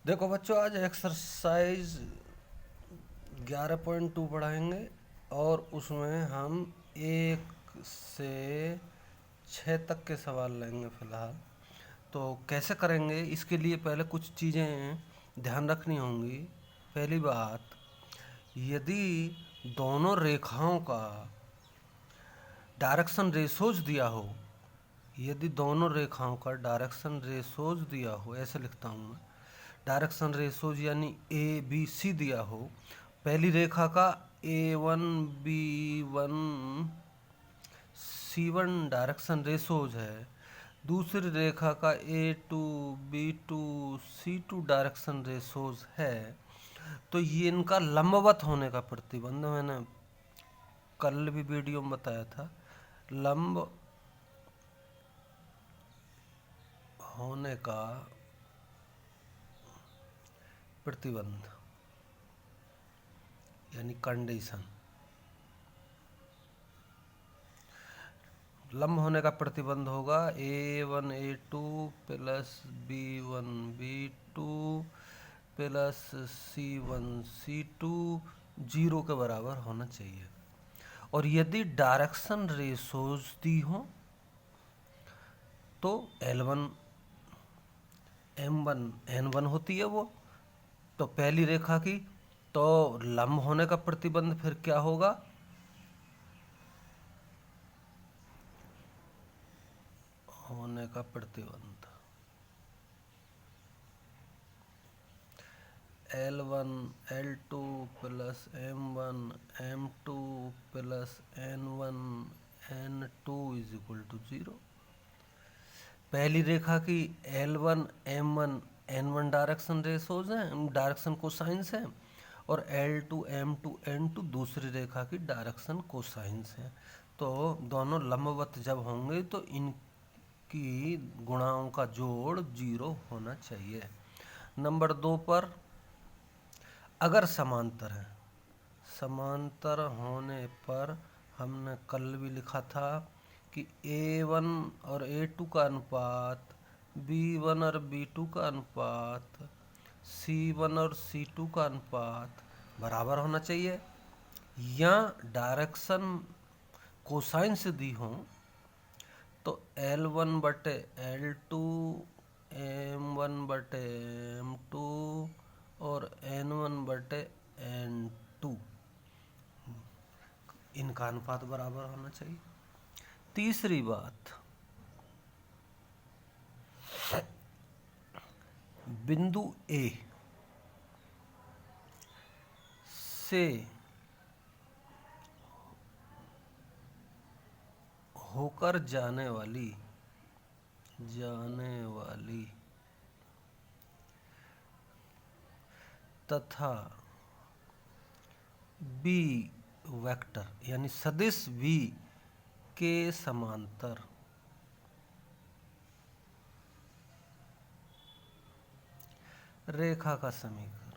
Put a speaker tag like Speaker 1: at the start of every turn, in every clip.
Speaker 1: देखो बच्चों, आज एक्सरसाइज 11.2 पढ़ाएंगे और उसमें हम 1 से 6 तक के सवाल लेंगे फ़िलहाल। तो कैसे करेंगे, इसके लिए पहले कुछ चीज़ें ध्यान रखनी होंगी। पहली बात, यदि दोनों रेखाओं का डायरेक्शन रेशोज दिया हो, यदि दोनों रेखाओं का डायरेक्शन रेशोज दिया हो, ऐसे लिखता हूँ मैं, डायरेक्शन रेशोज यानी ए बी सी दिया हो। पहली रेखा का A1 B1 C1 direction ratios है, दूसरी रेखा का A2 B2 C2 direction ratios है, तो ये इनका लंबवत होने का प्रतिबंध मैंने कल भी वीडियो में बताया था। लंब होने का प्रतिबंध यानी कंडीशन, लंब होने का प्रतिबंध होगा A1 A2 plus B1 B2 plus C1 C2 zero के बराबर होना चाहिए। और यदि डायरेक्शन रेशोज दी हो तो L1 M1 N1 होती है वो। तो पहली रेखा की तो लंब होने का प्रतिबंध फिर क्या होगा, होने का प्रतिबंध L1 L2 plus M1 M2 plus N1 N2 is equal to 0। पहली रेखा की L1 M1 N1 direction ratios हैं, डायरेक्शन कोसाइंस हैं, और L2 M2 N2 दूसरी रेखा की डायरेक्शन कोसाइंस हैं। तो दोनों लंबवत जब होंगे तो इनकी गुणाओं का जोड़ 0 होना चाहिए। नंबर 2 पर, अगर समांतर है, समांतर होने पर हमने कल भी लिखा था कि A1 और A2 का अनुपात, B1 और B2 का अनुपात, C1 और C2 का अनुपात बराबर होना चाहिए। या डायरेक्शन कोसाइन से दी हो तो L1 बटे L2 M1 बटे M2 और N1 बटे N2, इनका अनुपात बराबर होना चाहिए। तीसरी बात, बिंदु A से होकर जाने वाली तथा B वेक्टर यानी सदिश V के समांतर रेखा का समीकरण,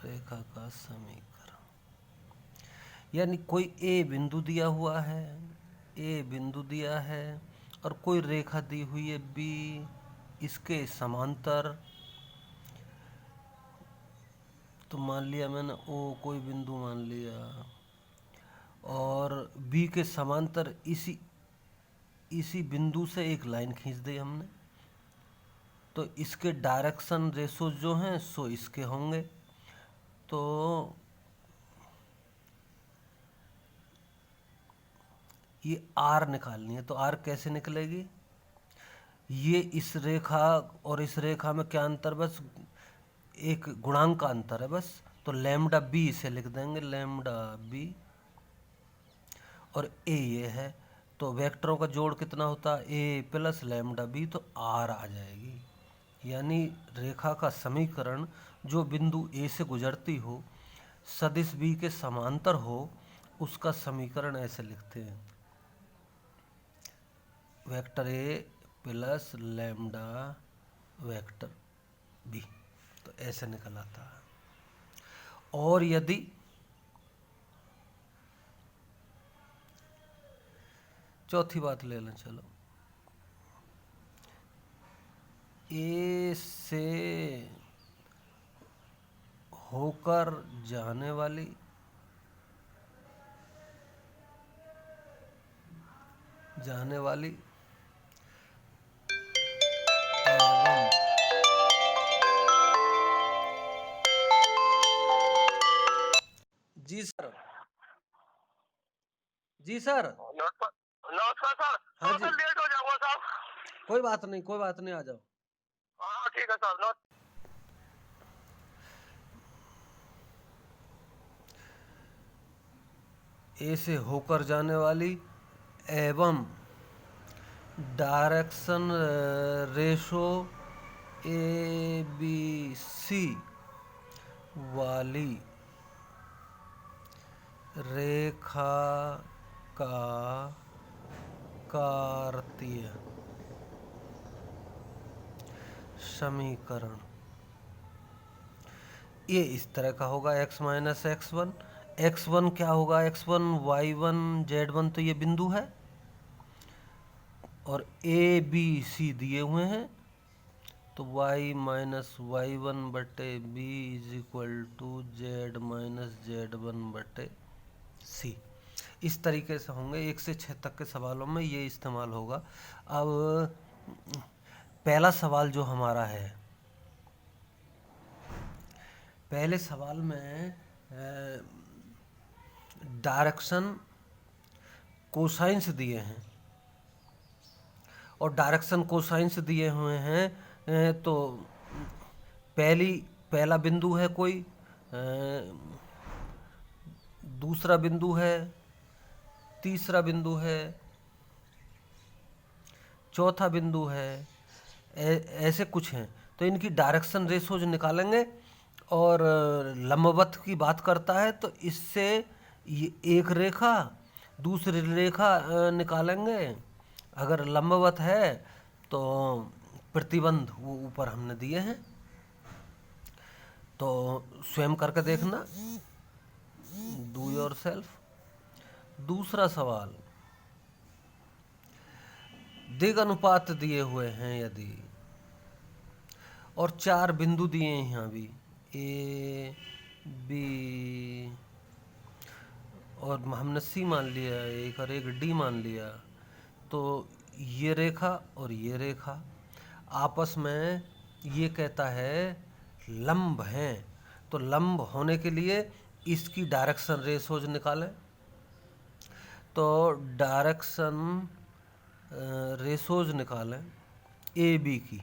Speaker 1: रेखा का समीकरण यानी कोई A बिंदु दिया हुआ है, A बिंदु दिया है और कोई रेखा दी हुई है B इसके समांतर। तो मान लिया मैंने O कोई बिंदु मान लिया और B के समांतर इसी बिंदु से एक लाइन खींच दी हमने, तो इसके डायरेक्शन रेशो जो हैं सो इसके होंगे। तो ये R निकालनी है, तो R कैसे निकलेगी, ये इस रेखा और इस रेखा में क्या अंतर, बस एक गुणांक का अंतर है बस। तो लैम्डा बी इसे लिख देंगे, लैम्डा बी, और ए ये है। तो वेक्टरों का जोड़ कितना होता है, ए प्लस लैम्डा बी, तो आर आ जाएगी। यानी रेखा का समीकरण जो बिंदु ए से गुजरती हो, सदिश बी के समांतर हो, उसका समीकरण ऐसे लिखते हैं, vector A plus lambda vector B. तो ऐसे निकल आता है। और यदि चौथी बात ले लें, चलो, ए से होकर जाने वाली एवं जी सर। जी सर।
Speaker 2: नमस्कार सर।
Speaker 1: हाँ जी।
Speaker 2: लेट हो जाऊंगा साहब।
Speaker 1: कोई बात नहीं, आ जाओ।
Speaker 2: हाँ ठीक है सर।
Speaker 1: ए से होकर जाने वाली एवं डायरेक्शन रेशो ABC वाली रेखा का कार्तीय समीकरण ये इस तरह का होगा। x minus x1। x1 क्या होगा? x1 y1 z1 तो ये बिंदु है और a b c दिए हुए हैं, तो y माइनस वाई वन बटे B is equal to Z minus z1 बटे सी। इस तरीके से होंगे। 1 से 6 तक के सवालों में ये इस्तेमाल होगा। अब पहला सवाल जो हमारा है, पहले सवाल में डायरेक्शन कोसाइंस दिए हैं और डायरेक्शन कोसाइंस दिए हुए हैं तो पहला बिंदु है कोई, दूसरा बिंदु है, तीसरा बिंदु है, चौथा बिंदु है, ऐसे कुछ हैं। तो इनकी डायरेक्शन रेशोज निकालेंगे और लंबवत की बात करता है तो इससे ये एक रेखा दूसरी रेखा निकालेंगे। अगर लंबवत है तो प्रतिबंध वो ऊपर हमने दिए हैं, तो स्वयं करके देखना, डू योर सेल्फ। दूसरा सवाल, दिग अनुपात दिए हुए हैं यदि और 4 बिंदु दिए हैं यहाँ भी, ए बी और हमने सी मान लिया एक और एक डी मान लिया, तो ये रेखा और ये रेखा आपस में ये कहता है लंब हैं। तो लंब होने के लिए इसकी डायरेक्शन रेशोज निकालें। तो डायरेक्शन रेशोज निकालें ए बी की,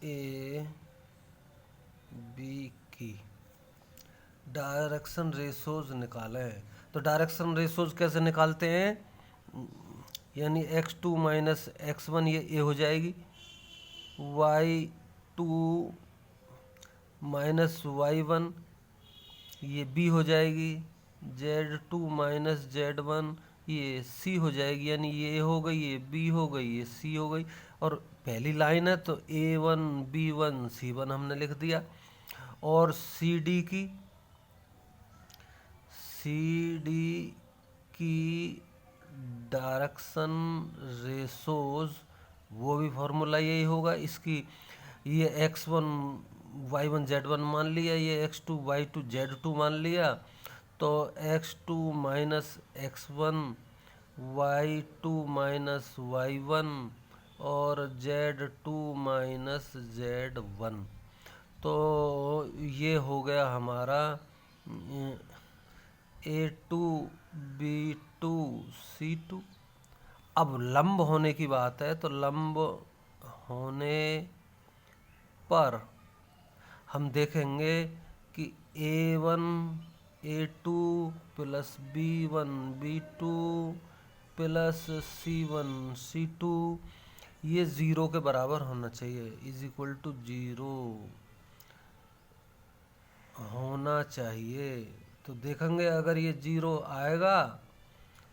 Speaker 1: ए बी की डायरेक्शन रेशोज निकालें। तो डायरेक्शन रेशोज कैसे निकालते हैं? यानी x2 माइनस x1 ये ए हो जाएगी, y2 माइनस y1 ये बी हो जाएगी, z2 माइनस z1 ये सी हो जाएगी। यानी ये हो गई, ये बी हो गई, ये सी हो गई। और पहली लाइन है तो a1 b1 c1 हमने लिख दिया। और सी डी की डायरेक्शन रेशोज वो भी फॉर्मूला यही होगा इसकी। ये x1 y1 z1 मान लिया, ये x2 y2 z2 मान लिया, तो x2 minus x1 y2 minus y1 और z2 माइनस z1। तो ये हो गया हमारा A2 B2 C2। अब लंब होने की बात है, तो लंब होने पर हम देखेंगे कि A1 A2 plus B1 B2 plus C1 C2 ये 0 के बराबर होना चाहिए, इज इक्वल टू 0 होना चाहिए। तो देखेंगे अगर ये 0 आएगा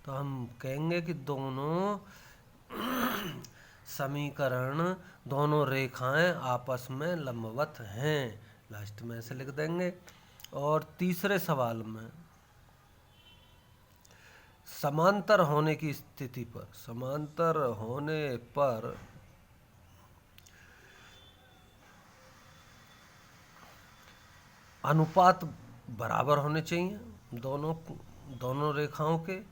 Speaker 1: तो हम कहेंगे कि दोनों समीकरण, दोनों रेखाएं आपस में लंबवत हैं। लास्ट में ऐसे लिख देंगे। और तीसरे सवाल में समांतर होने की स्थिति पर, समांतर होने पर अनुपात बराबर होने चाहिए दोनों रेखाओं के,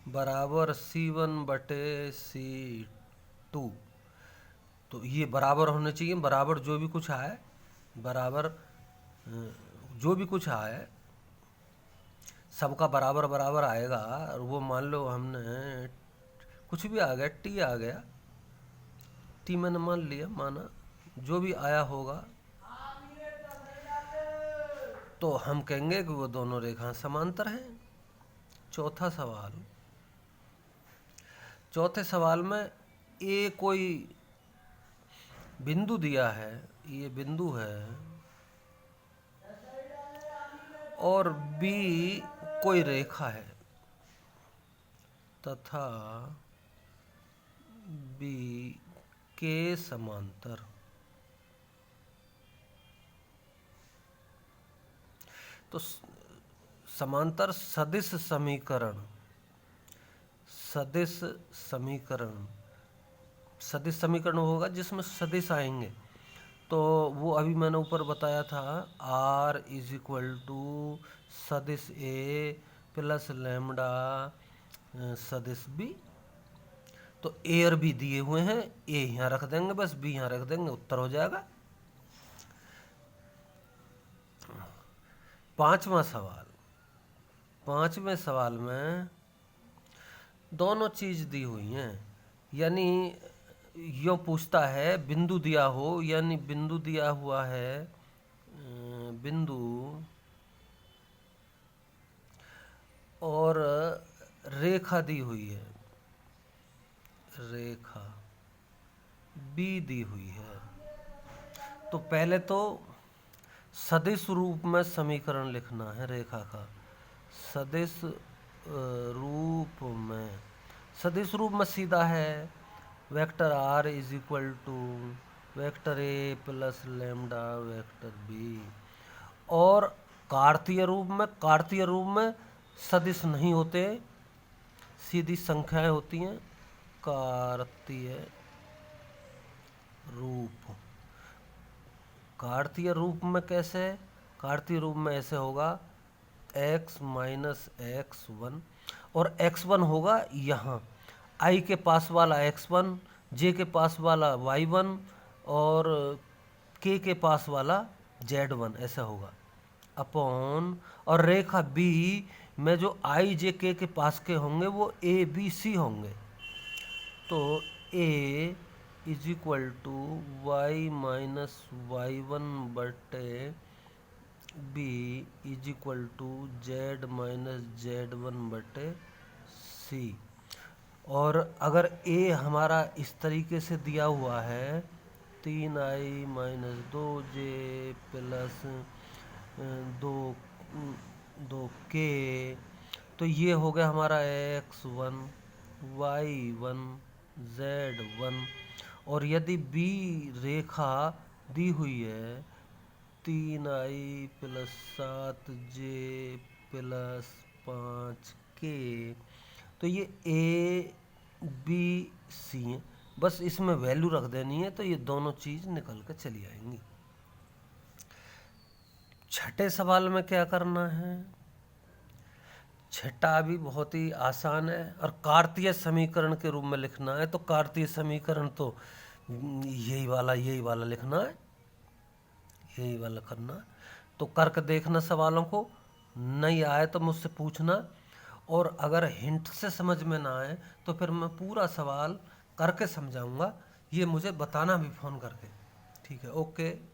Speaker 1: बराबर C1/C2। तो ये बराबर होने चाहिए, बराबर जो भी कुछ आए, बराबर जो भी कुछ आए सबका बराबर बराबर आएगा। और वो मान लो हमने कुछ भी आ गया, टी आ गया, टी मैंने मान लिया, माना जो भी आया होगा, तो हम कहेंगे कि वो दोनों रेखाएं समांतर हैं। चौथे सवाल में ए कोई बिंदु दिया है, ये बिंदु है, और बी कोई रेखा है तथा बी के समांतर। तो समांतर सदिश समीकरण होगा जिसमें सदिश आएंगे। तो वो अभी मैंने ऊपर बताया था, R = सदिश ए प्लस लैम्डा सदिश बी। तो ए और बी दिए हुए हैं, ए यहाँ रख देंगे, बस बी यहाँ रख देंगे, उत्तर हो जाएगा। पांचवें सवाल में दोनों चीज दी हुई हैं, यानी यो पूछता है बिंदु दिया हो, यानी बिंदु दिया हुआ है, बिंदु और रेखा दी हुई है, रेखा बी दी हुई है। तो पहले तो सदिश रूप में समीकरण लिखना है रेखा का। सदिश रूप में सीधा है, vector R = vector A plus lambda vector B. और कार्तीय रूप में सदिश नहीं होते, सीधी संख्याएं होती हैं। कार्तीय रूप में कैसे? कार्तीय रूप में ऐसे होगा, x - x1, और x1 होगा यहाँ, i के पास वाला x1, j के पास वाला y1 और k के पास वाला z1, ऐसा होगा अपॉन। और रेखा b में जो i j k के पास के होंगे वो a b c होंगे। तो a = y - y1 बटे b = z - z1 बटे c। और अगर a हमारा इस तरीके से दिया हुआ है, 3i - 2j प्लस 2k, तो ये हो गया हमारा x1 y1 z1। और यदि b रेखा दी हुई है 3i + 7j प्लस 5k, तो ये a b c है, बस इसमें वैल्यू रख देनी है, तो ये दोनों चीज निकल कर चली आएंगी। छठे सवाल में क्या करना है? छठा भी बहुत ही आसान है, और कार्तीय समीकरण के रूप में लिखना है। तो कार्तीय समीकरण तो यही वाला लिखना है, यही वाला करना है। तो करके देखना सवालों को, नहीं आए तो मुझसे पूछना, और अगर हिंट से समझ में ना आए तो फिर मैं पूरा सवाल करके समझाऊंगा, ये मुझे बताना भी फ़ोन करके। ठीक है, ओके।